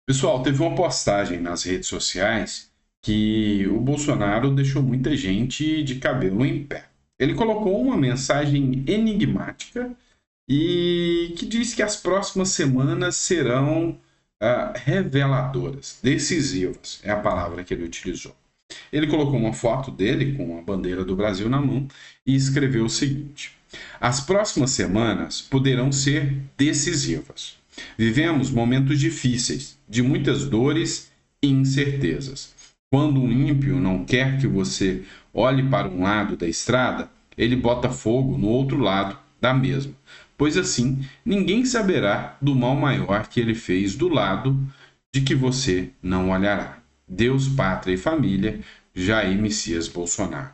Pessoal, teve uma postagem nas redes sociais que o Bolsonaro deixou muita gente de cabelo em pé. Ele colocou uma mensagem enigmática e que diz que as próximas semanas serão reveladoras, decisivas, é a palavra que ele utilizou. Ele colocou uma foto dele com a bandeira do Brasil na mão e escreveu o seguinte: as próximas semanas poderão ser decisivas. Vivemos momentos difíceis, de muitas dores e incertezas. Quando um ímpio não quer que você olhe para um lado da estrada, ele bota fogo no outro lado da mesma. Pois assim, ninguém saberá do mal maior que ele fez do lado de que você não olhará. Deus, pátria e família, Jair Messias Bolsonaro.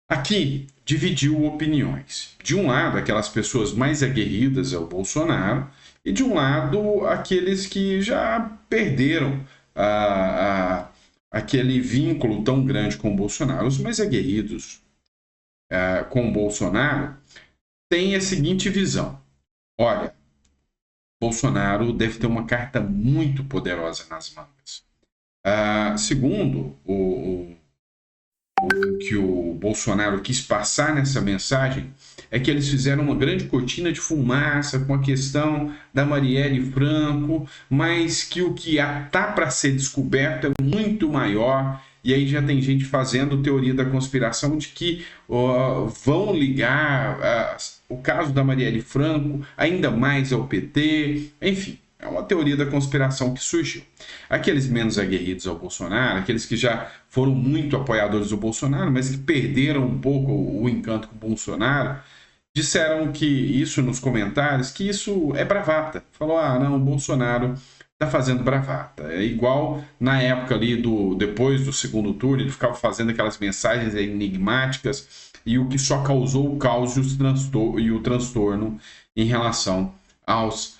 Aqui dividiu opiniões. De um lado, aquelas pessoas mais aguerridas ao Bolsonaro, e de um lado, aqueles que já perderam aquele vínculo tão grande com o Bolsonaro. Os mais aguerridos com o Bolsonaro têm a seguinte visão: olha, Bolsonaro deve ter uma carta muito poderosa nas mangas. Segundo o que o Bolsonaro quis passar nessa mensagem é que eles fizeram uma grande cortina de fumaça com a questão da Marielle Franco, mas que o que está para ser descoberto é muito maior. E aí já tem gente fazendo teoria da conspiração de que vão ligar o caso da Marielle Franco ainda mais ao PT, enfim. É uma teoria da conspiração que surgiu. Aqueles menos aguerridos ao Bolsonaro, aqueles que já foram muito apoiadores do Bolsonaro, mas que perderam um pouco o encanto com o Bolsonaro, disseram que isso nos comentários, que isso é bravata. Falou, não, o Bolsonaro está fazendo bravata. É igual na época ali depois do segundo turno, ele ficava fazendo aquelas mensagens enigmáticas e o que só causou o caos e o transtorno em relação aos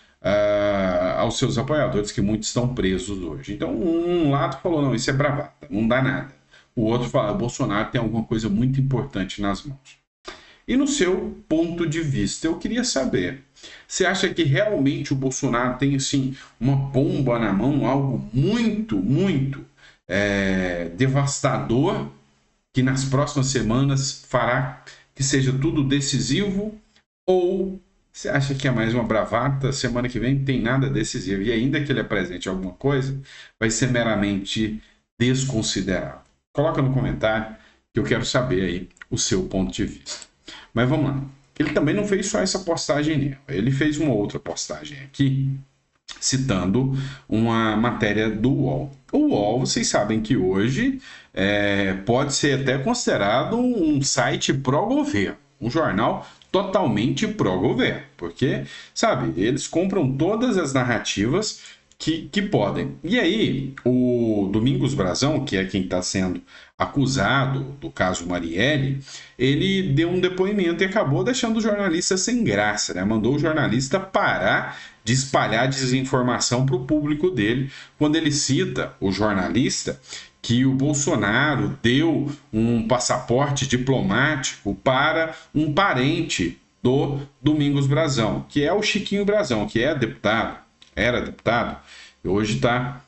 seus apoiadores, que muitos estão presos hoje. Então, um lado falou, não, isso é bravata, não dá nada. O outro fala, Bolsonaro tem alguma coisa muito importante nas mãos. E no seu ponto de vista, eu queria saber, você acha que realmente o Bolsonaro tem, assim, uma bomba na mão, algo muito, muito devastador, que nas próximas semanas fará que seja tudo decisivo, ou você acha que é mais uma bravata? Semana que vem não tem nada decisivo. E ainda que ele apresente alguma coisa, vai ser meramente desconsiderado. Coloca no comentário que eu quero saber aí o seu ponto de vista. Mas vamos lá. Ele também não fez só essa postagem, ele fez uma outra postagem aqui, citando uma matéria do UOL. O UOL, vocês sabem que hoje pode ser até considerado um site pró-governo, um jornal totalmente pró-governo, porque, sabe, eles compram todas as narrativas que podem. E aí, o Domingos Brazão, que é quem está sendo acusado do caso Marielle, ele deu um depoimento e acabou deixando o jornalista sem graça, né? Mandou o jornalista parar de espalhar desinformação para o público dele, quando ele cita o jornalista que o Bolsonaro deu um passaporte diplomático para um parente do Domingos Brazão, que é o Chiquinho Brazão, que é deputado, era deputado, hoje está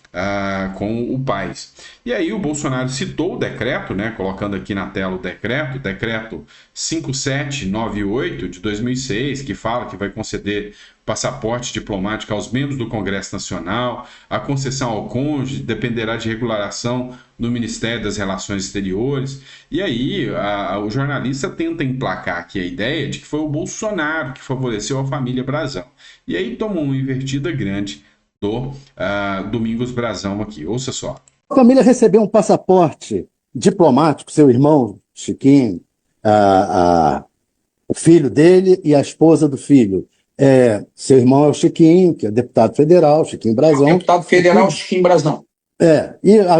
com o Paes. E aí o Bolsonaro citou o decreto, né, colocando aqui na tela o decreto 5798 de 2006, que fala que vai conceder passaporte diplomático aos membros do Congresso Nacional, a concessão ao cônjuge dependerá de regularização no Ministério das Relações Exteriores. E aí o jornalista tenta emplacar aqui a ideia de que foi o Bolsonaro que favoreceu a família Brazão. E aí tomou uma invertida grande do Domingos Brazão aqui. Ouça só. A família recebeu um passaporte diplomático, seu irmão, Chiquinho, o filho dele e a esposa do filho. Seu irmão é o Chiquinho, que é deputado federal, Chiquinho Brazão. Deputado federal, Chiquinho Brazão.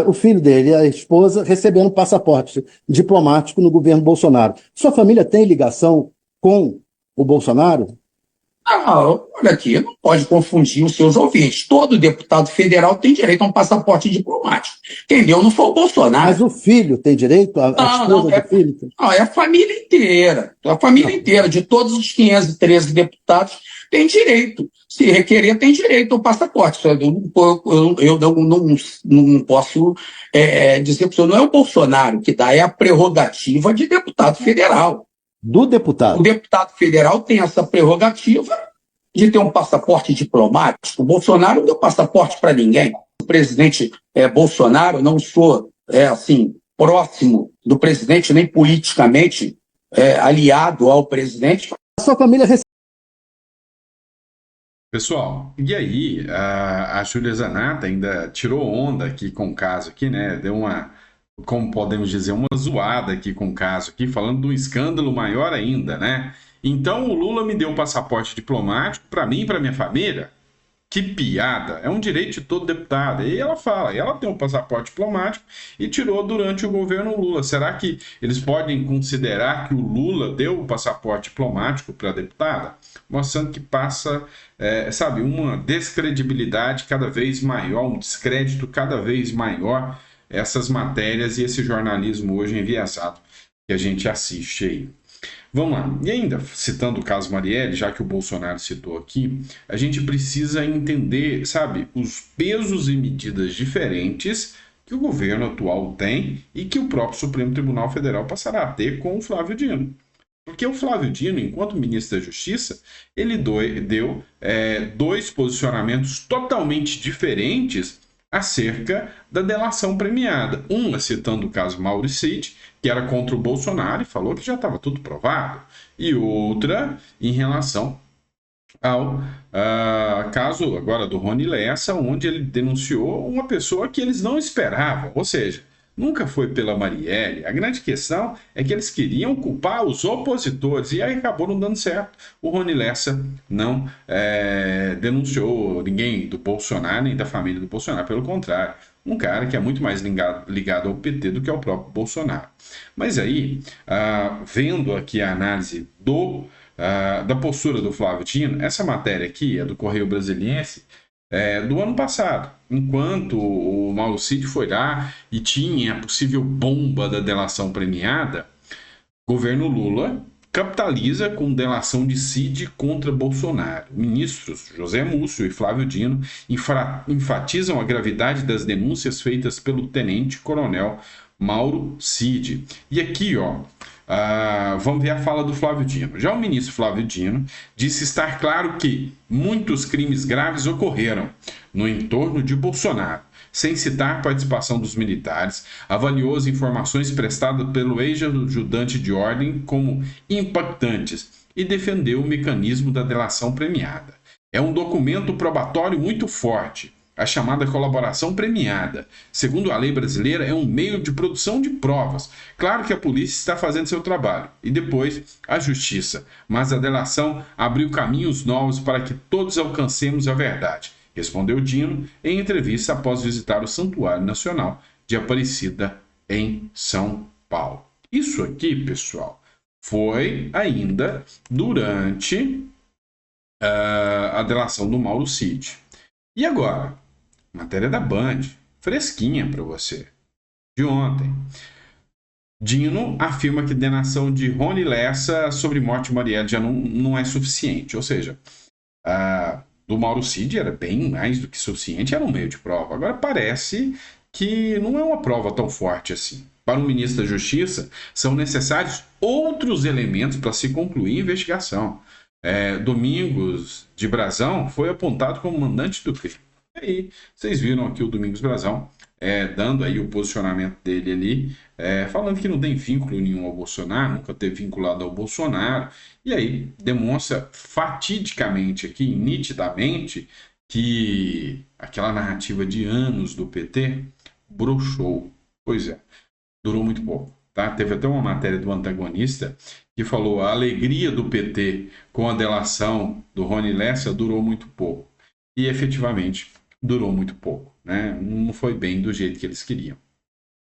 O filho dele e a esposa recebendo um passaporte diplomático no governo Bolsonaro. Sua família tem ligação com o Bolsonaro? Não, olha aqui, não pode confundir os seus ouvintes. Todo deputado federal tem direito a um passaporte diplomático. Quem deu não foi o Bolsonaro. Mas o filho tem direito, a Não, não, esposa do filho tem? não, é a família inteira. A família Não. inteira, de todos os 513 deputados, tem direito. Se requerer, tem direito ao passaporte. Eu não posso dizer para o senhor, não é o Bolsonaro que dá, é a prerrogativa de deputado federal. Do O deputado. deputado federal tem essa prerrogativa de ter um passaporte diplomático. O Bolsonaro não deu passaporte para ninguém. O presidente Bolsonaro, não sou assim próximo do presidente, nem politicamente aliado ao presidente. A sua família Pessoal, e aí a Júlia Zanata ainda tirou onda aqui com o caso aqui, né? Deu uma, como podemos dizer, uma zoada aqui com o caso aqui, falando de um escândalo maior ainda, né? Então o Lula me deu um passaporte diplomático para mim e para minha família. Que piada! É um direito de todo deputado. E ela fala, ela tem um passaporte diplomático e tirou durante o governo Lula. Será que eles podem considerar que o Lula deu o passaporte diplomático para a deputada? Mostrando que passa, sabe, uma descredibilidade cada vez maior, um descrédito cada vez maior essas matérias e esse jornalismo hoje enviesado que a gente assiste aí. Vamos lá. E ainda, citando o caso Marielle, já que o Bolsonaro citou aqui, a gente precisa entender, sabe, os pesos e medidas diferentes que o governo atual tem e que o próprio Supremo Tribunal Federal passará a ter com o Flávio Dino. Porque o Flávio Dino, enquanto ministro da Justiça, ele deu dois posicionamentos totalmente diferentes acerca da delação premiada. Uma citando o caso Mauro Cid, que era contra o Bolsonaro e falou que já estava tudo provado. E outra em relação ao caso agora do Rony Lessa, onde ele denunciou uma pessoa que eles não esperavam. Ou seja, nunca foi pela Marielle. A grande questão é que eles queriam culpar os opositores e aí acabou não dando certo. O Rony Lessa não denunciou ninguém do Bolsonaro nem da família do Bolsonaro, pelo contrário, um cara que é muito mais ligado ao PT do que ao próprio Bolsonaro. Mas aí, vendo aqui a análise da postura do Flávio Dino, essa matéria aqui é do Correio Brasiliense, do ano passado, enquanto o Mauro Cid foi lá e tinha a possível bomba da delação premiada, o governo Lula capitaliza com delação de Cid contra Bolsonaro. Ministros José Múcio e Flávio Dino enfatizam a gravidade das denúncias feitas pelo tenente-coronel Mauro Cid. E aqui, ó, vamos ver a fala do Flávio Dino. Já o ministro Flávio Dino disse estar claro que muitos crimes graves ocorreram no entorno de Bolsonaro. Sem citar a participação dos militares, avaliou as informações prestadas pelo ex-ajudante de ordem como impactantes e defendeu o mecanismo da delação premiada. É um documento probatório muito forte. A chamada colaboração premiada, segundo a lei brasileira, é um meio de produção de provas. Claro que a polícia está fazendo seu trabalho e depois a justiça, mas a delação abriu caminhos novos para que todos alcancemos a verdade, respondeu Dino em entrevista após visitar o Santuário Nacional de Aparecida em São Paulo. Isso aqui, pessoal, foi ainda durante a delação do Mauro Cid. E agora? Matéria da Band, fresquinha para você, de ontem. Dino afirma que denação de Rony Lessa sobre morte de Marielle já não é suficiente. Ou seja, do Mauro Cid era bem mais do que suficiente, era um meio de prova. Agora parece que não é uma prova tão forte assim. Para o ministro da Justiça, são necessários outros elementos para se concluir a investigação. Domingos de Brazão foi apontado como mandante do crime. Aí, vocês viram aqui o Domingos Brazão dando aí o posicionamento dele ali, falando que não tem vínculo nenhum ao Bolsonaro, nunca teve vinculado ao Bolsonaro, e aí demonstra fatidicamente aqui, nitidamente, que aquela narrativa de anos do PT broxou. Pois é, durou muito pouco. Tá? Teve até uma matéria do Antagonista que falou a alegria do PT com a delação do Rony Lessa durou muito pouco. E efetivamente durou muito pouco, né? Não foi bem do jeito que eles queriam.